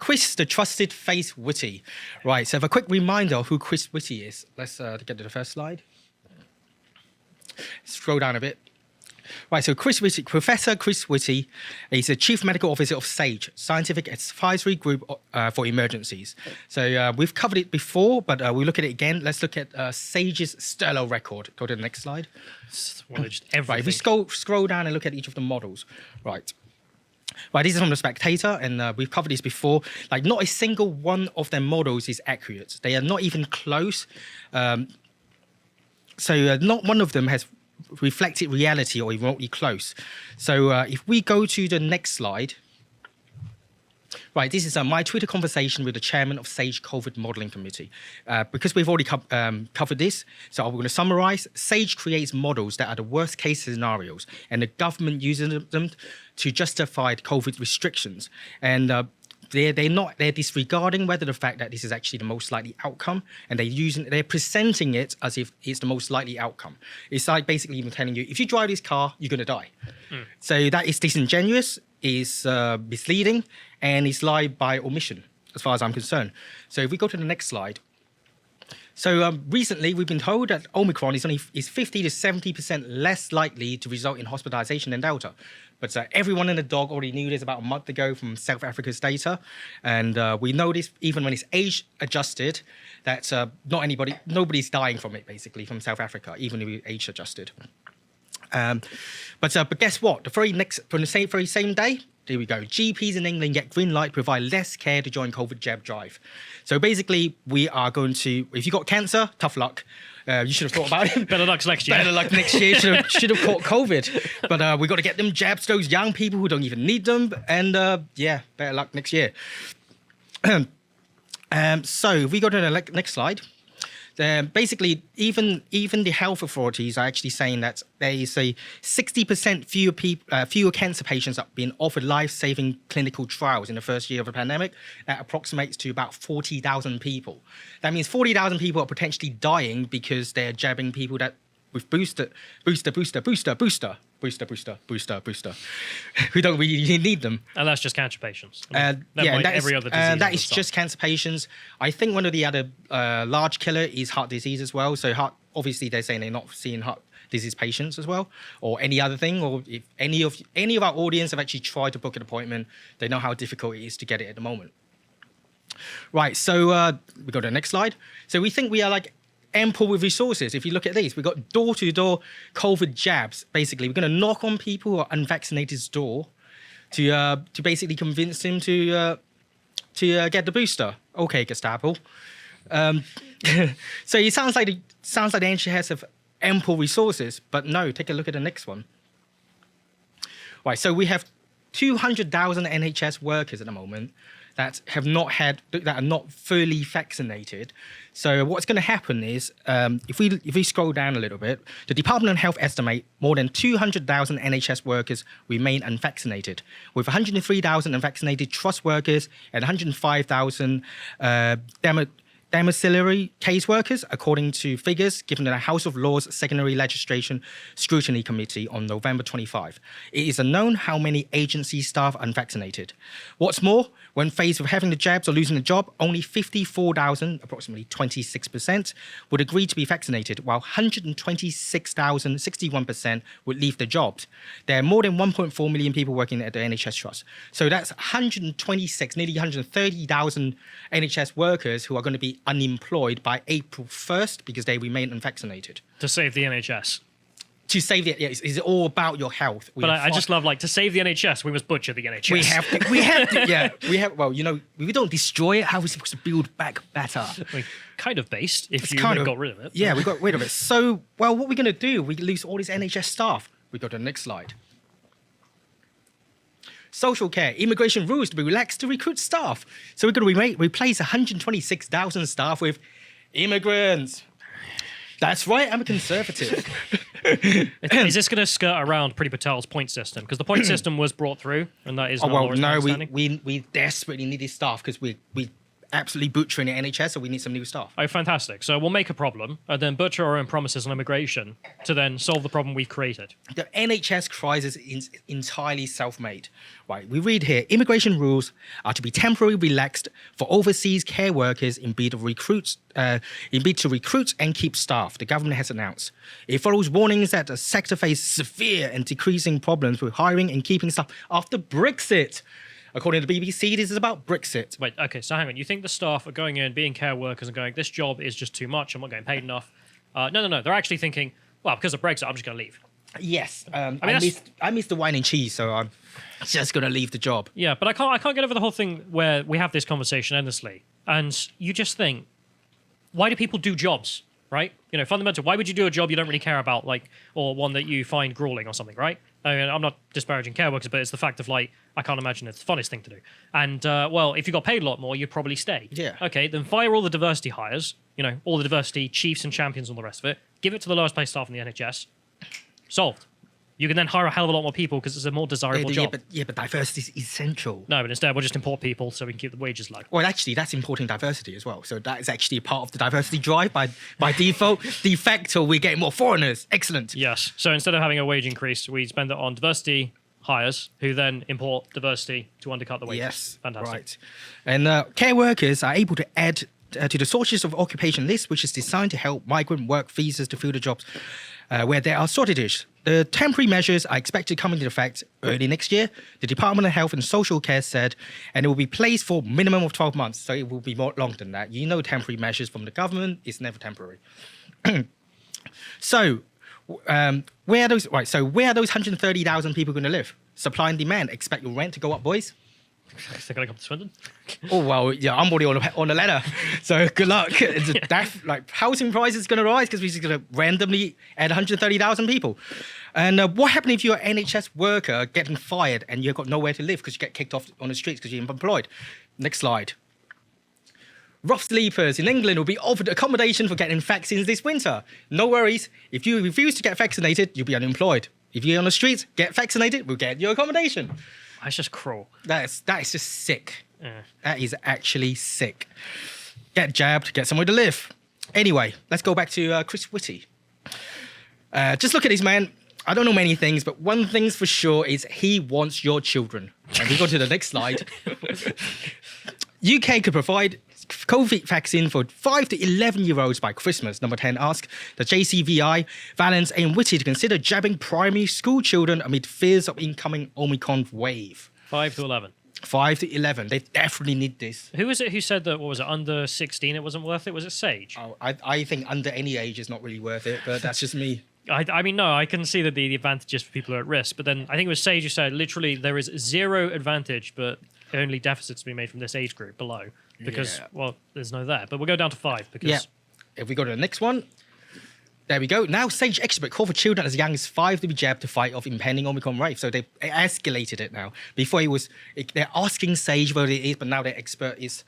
Chris, the trusted face Whitty. Right, so a quick reminder of who Chris Whitty is. Let's get to the first slide. Scroll down a bit. Right, so Professor Chris Whitty is the Chief Medical Officer of SAGE, Scientific Advisory Group for Emergencies. So we've covered it before, but we'll look at it again. Let's look at SAGE's stellar record. Go to the next slide. Well, just everything. Right, if we scroll down and look at each of the models. Right, this is from the Spectator, and we've covered this before. Like, not a single one of their models is accurate. They are not even close. So not one of them has reflected reality or remotely close. So if we go to the next slide. Right, this is my Twitter conversation with the chairman of SAGE COVID Modelling Committee. Because we've already covered this, so I'm going to summarize. SAGE creates models that are the worst case scenarios, and the government uses them to justify COVID restrictions. And they're disregarding whether the fact that this is actually the most likely outcome, and they're presenting it as if it's the most likely outcome. It's like basically even telling you, if you drive this car, you're going to die. So that is disingenuous, is misleading, and is lie by omission, as far as I'm concerned. So if we go to the next slide. So recently, we've been told that Omicron is 50 to 70% less likely to result in hospitalization than Delta. But everyone and the dog already knew this about a month ago from South Africa's data. And we know this even when it's age adjusted, that nobody's dying from it, basically, from South Africa, even if it's age adjusted. But guess what? From the very same day, there we go. GPs in England get green light, provide less care to join COVID jab drive. So basically, we are going to, if you got cancer, tough luck. You should have thought about it. Better luck next year. Better luck next year. Should have caught COVID. But we got to get them jabs to those young people who don't even need them. And better luck next year. So if we go to the next slide. Basically, even the health authorities are actually saying that there is a 60% fewer cancer patients that have been offered life-saving clinical trials in the first year of the pandemic. That approximates to about 40,000 people. That means 40,000 people are potentially dying because they're jabbing people that with booster, who don't really need them. And that's just cancer patients. Every other disease. That is just cancer patients. I think one of the other large killer is heart disease as well. So obviously they're saying they're not seeing heart disease patients as well, or any other thing. Or if any of our audience have actually tried to book an appointment, they know how difficult it is to get it at the moment. Right. So we go to the next slide. So we think we are like ample with resources. If you look at these, we've got door-to-door COVID jabs. Basically, we're going to knock on people who are unvaccinated's door to basically convince them to get the booster. Okay, Gestapo. So it sounds like the NHS have ample resources, but no. Take a look at the next one. Right. So we have 200,000 NHS workers at the moment that are not fully vaccinated. So what's going to happen is, if we scroll down a little bit, the Department of Health estimate more than 200,000 NHS workers remain unvaccinated, with 103,000 unvaccinated trust workers and 105,000 domiciliary case workers, according to figures given to the House of Lords Secondary Legislation Scrutiny Committee on November 25. It is unknown how many agency staff are unvaccinated. What's more, when faced with having the jabs or losing a job, only 54,000, approximately 26%, would agree to be vaccinated, while 126,000, 61%, would leave their jobs. There are more than 1.4 million people working at the NHS Trust. So that's 126, nearly 130,000 NHS workers who are going to be unemployed by April 1st because they remain unvaccinated. To save the NHS. To save the it's all about your health. But I just love, to save the NHS, we must butcher the NHS. We have to. Well, we don't destroy it. How are we supposed to build back better? Kind of based, if you got rid of it. Yeah, we got rid of it. So, what we're going to do, we lose all this NHS staff. We go to the next slide. Social care, immigration rules to be relaxed to recruit staff. So we're going to replace 126,000 staff with immigrants. That's right, I'm a conservative. Is this going to skirt around Priti Patel's point system? Because the point system was brought through, and that is we desperately need this staff because we absolutely butchering the NHS, so we need some new staff. Oh, fantastic. So we'll make a problem and then butcher our own promises on immigration to then solve the problem we've created. The NHS crisis is entirely self-made. Right, we read here, immigration rules are to be temporarily relaxed for overseas care workers in bid to recruit and keep staff, the government has announced. It follows warnings that the sector faces severe and decreasing problems with hiring and keeping staff after Brexit. According to the BBC, this is about Brexit. Wait, okay, so hang on. You think the staff are going in, being care workers and going, this job is just too much, I'm not getting paid enough. No. They're actually thinking, well, because of Brexit, I'm just going to leave. Yes. I miss the wine and cheese, so I'm just going to leave the job. Yeah, but I can't get over the whole thing where we have this conversation endlessly. And you just think, why do people do jobs, right? Fundamental, why would you do a job you don't really care about, or one that you find grueling or something, right? I mean, I'm not disparaging care workers, but it's the fact of, I can't imagine it's the funnest thing to do. And, if you got paid a lot more, you'd probably stay. Yeah. Okay, then fire all the diversity hires, all the diversity chiefs and champions and all the rest of it, give it to the lowest paid staff in the NHS, solved. You can then hire a hell of a lot more people because it's a more desirable job. But diversity is essential. No, but instead we'll just import people so we can keep the wages low. Well, actually, that's importing diversity as well. So that is actually a part of the diversity drive by default. De facto, we're getting more foreigners. Excellent. Yes. So instead of having a wage increase, we spend it on diversity hires who then import diversity to undercut the wages. Yes. Fantastic. Right. And care workers are able to add to the sources of occupation list, which is designed to help migrant work visas to fill the jobs where there are shortages. The temporary measures are expected to come into effect early next year, the Department of Health and Social Care said, and it will be placed for a minimum of 12 months, so it will be more longer than that. Temporary measures from the government is never temporary. So, where are those 130,000 people going to live? Supply and demand. Expect your rent to go up, boys. They're going to come to Swindon? Oh, well, yeah, I'm already on the ladder. So good luck. Housing prices going to rise because we're just going to randomly add 130,000 people. And what happened if you're an NHS worker getting fired and you've got nowhere to live because you get kicked off on the streets because you're unemployed? Next slide. Rough sleepers in England will be offered accommodation for getting vaccines this winter. No worries. If you refuse to get vaccinated, you'll be unemployed. If you're on the streets, get vaccinated, we'll get your accommodation. That's just cruel. That is just sick. Yeah. That is actually sick. Get jabbed, get somewhere to live. Anyway, let's go back to Chris Whitty. Just look at this man. I don't know many things, but one thing's for sure is he wants your children. And we go to the next slide. UK could provide COVID vaccine for 5 to 11-year-olds by Christmas. Number 10 asked the JCVI, Valence and Whitty to consider jabbing primary school children amid fears of incoming Omicron wave. 5 to 11. 5 to 11. They definitely need this. Who was it who said that, what was it, under 16 it wasn't worth it? Was it Sage? Oh, I think under any age is not really worth it, but that's just me. I mean, no, I can see that the advantages for people who are at risk, but then I think it was Sage who said literally there is zero advantage, but only deficits to be made from this age group below. Because, well, there's no there. But we'll go down to 5 because... Yeah. If we go to the next one. There we go. Now, Sage expert call for children as young as 5 to be jabbed to fight off impending Omicron wave. So they escalated it now. Before they're asking Sage whether it is, but now their expert is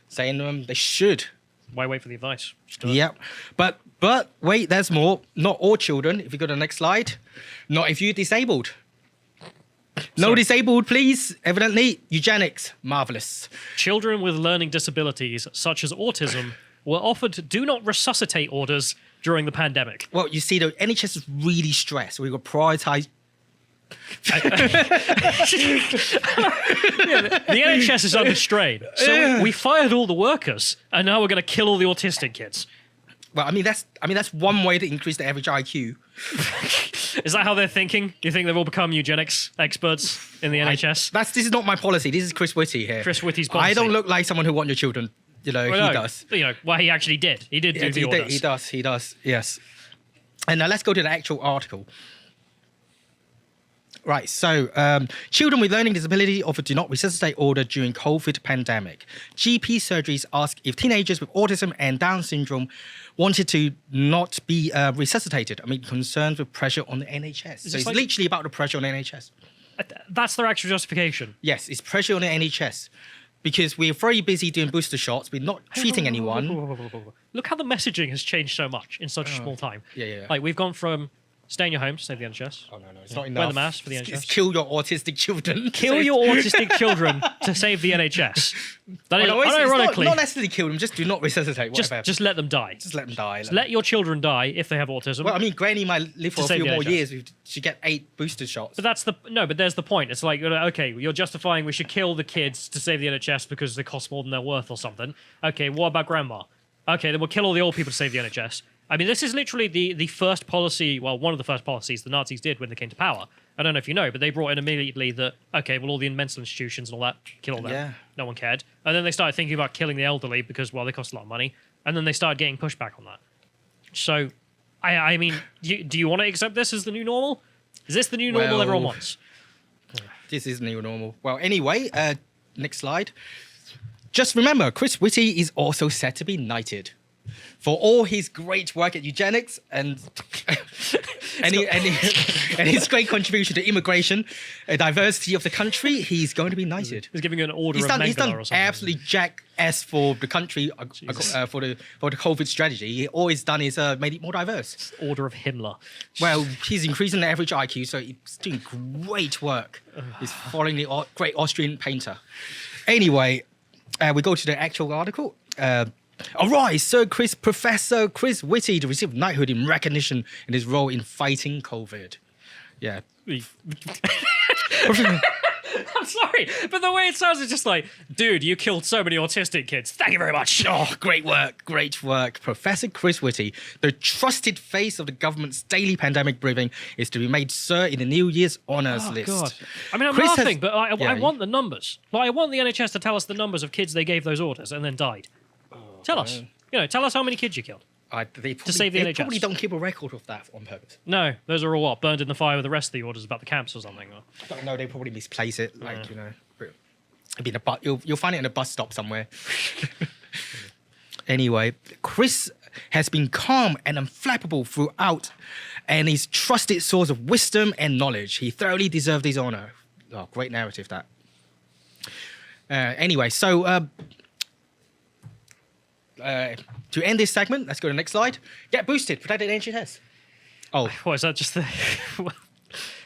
saying they should. Why wait for the advice? Yeah. But wait, there's more. Not all children. If we go to the next slide. Not if you're disabled. No disabled, please. Evidently, eugenics. Marvellous. Children with learning disabilities, such as autism, were offered do not resuscitate orders during the pandemic. Well, you see, the NHS is really stressed. We've got to prioritise... The NHS is under strain. So we fired all the workers, and now we're going to kill all the autistic kids. Well, I mean that's one way to increase the average IQ. Is that how they're thinking? You think they've all become eugenics experts in the NHS? This is not my policy. This is Chris Whitty here. Chris Whitty's policy. I don't look like someone who wants your children. He does. Well, he actually did. He did do the orders. He does. Yes. And now let's go to the actual article. Right, so children with learning disability offered do not resuscitate order during COVID pandemic. GP surgeries ask if teenagers with autism and Down syndrome wanted to not be resuscitated. I mean, concerns with pressure on the NHS. So it's literally about the pressure on the NHS. That's their actual justification? Yes, it's pressure on the NHS. Because we're very busy doing booster shots. We're not treating anyone. Look how the messaging has changed so much in such a small time. Yeah. Like, we've gone from Stay in your home to save the NHS. Oh, no, it's not enough. Wear the mask for the It's NHS. kill your autistic children. Kill your autistic children to save the NHS. That is, Well, it's unironically, not necessarily kill them, just do not resuscitate. Whatever. just let them die. Just let them die. Let your children die if they have autism. Well, I mean, Granny might live for a save few the more NHS. years. She get 8 booster shots. But there's the point. It's like, okay, you're justifying we should kill the kids to save the NHS because they cost more than they're worth or something. Okay, what about grandma? Okay, then we'll kill all the old people to save the NHS. I mean, this is literally the first policy, well, one of the first policies the Nazis did when they came to power. I don't know if you know, but they brought in immediately that, okay, well, all the mental institutions and all that, kill them. Yeah. No one cared. And then they started thinking about killing the elderly because, well, they cost a lot of money. And then they started getting pushback on that. So, I mean, do you want to accept this as the new normal? Is this the new normal Well, everyone wants? This is new normal. Well, anyway, next slide. Just remember, Chris Whitty is also set to be knighted for all his great work at eugenics and and his great contribution to immigration, diversity of the country. He's going to be knighted. He's giving you an order He's of done Mengele or something. absolutely jack s for the country for the COVID strategy. He always done is made it more diverse. Order of Himmler. Well, he's increasing the average IQ, so he's doing great work. He's following the great Austrian painter. Anyway, we go to the actual article. Arise, Professor Chris Whitty to receive knighthood in recognition in his role in fighting COVID. Yeah. I'm sorry, but the way it sounds is just like, dude, you killed so many autistic kids. Thank you very much. Oh, great work. Professor Chris Whitty, the trusted face of the government's daily pandemic briefing, is to be made Sir in the New Year's honours list. God. I mean, I'm Chris laughing, has- but I Yeah, want the numbers. Like, I want the NHS to tell us the numbers of kids they gave those orders and then died. Tell us. Tell us how many kids you killed. They probably, save the they NHS. probably don't keep a record of that on purpose. No, those are all what? Burned in the fire with the rest of the orders about the camps or something. Or... I don't know, they probably misplace it. It'd be in a you'll find it in a bus stop somewhere. Anyway, Chris has been calm and unflappable throughout, and he's trusted source of wisdom and knowledge. He thoroughly deserved his honour. Oh, great narrative that. Anyway, so to end this segment, let's go to the next slide. Get boosted, protect the NHS. Oh, What is that? Just the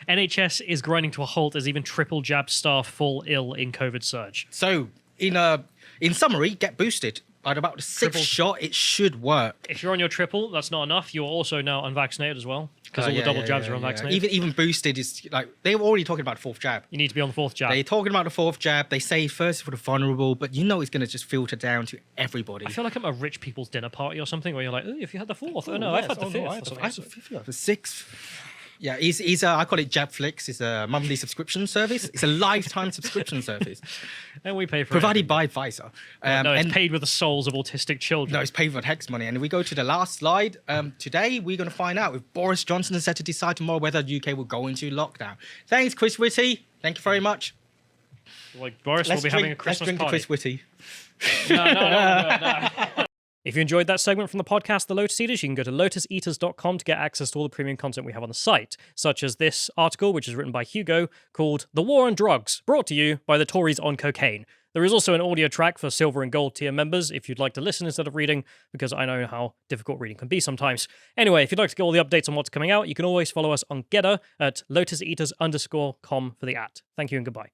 NHS is grinding to a halt as even triple jab staff fall ill in COVID surge. so in summary, get boosted. At about the 6th shot, it should work. If you're on your triple, that's not enough. You're also now unvaccinated as well because all the double jabs are unvaccinated. Even boosted is like they were already talking about the 4th jab. You need to be on the 4th jab. They're talking about the 4th jab. They say first for the vulnerable, but it's going to just filter down to everybody. I feel like I'm at a rich people's dinner party or something where you're like, oh, if you had the 4th. Oh, no, I've had the 5th. I have the 5th, the 6th. Yeah, he's I call it Jabflix. It's a monthly subscription service. It's a lifetime subscription service And we pay for provided by Pfizer. No, it's and paid with the souls of autistic children. no, it's paid for tax money. And we go to the last slide. Today, we're going to find out if Boris Johnson is set to decide tomorrow whether the UK will go into lockdown. Thanks, Chris Whitty. Thank you very much. Like Boris will be having a Christmas let's drink to party. Chris Whitty. No. If you enjoyed that segment from the podcast, The Lotus Eaters, you can go to lotuseaters.com to get access to all the premium content we have on the site, such as this article, which is written by Hugo, called The War on Drugs, brought to you by the Tories on Cocaine. There is also an audio track for silver and gold tier members if you'd like to listen instead of reading, because I know how difficult reading can be sometimes. Anyway, if you'd like to get all the updates on what's coming out, you can always follow us on Getter at lotuseaters_com for the @. Thank you and goodbye.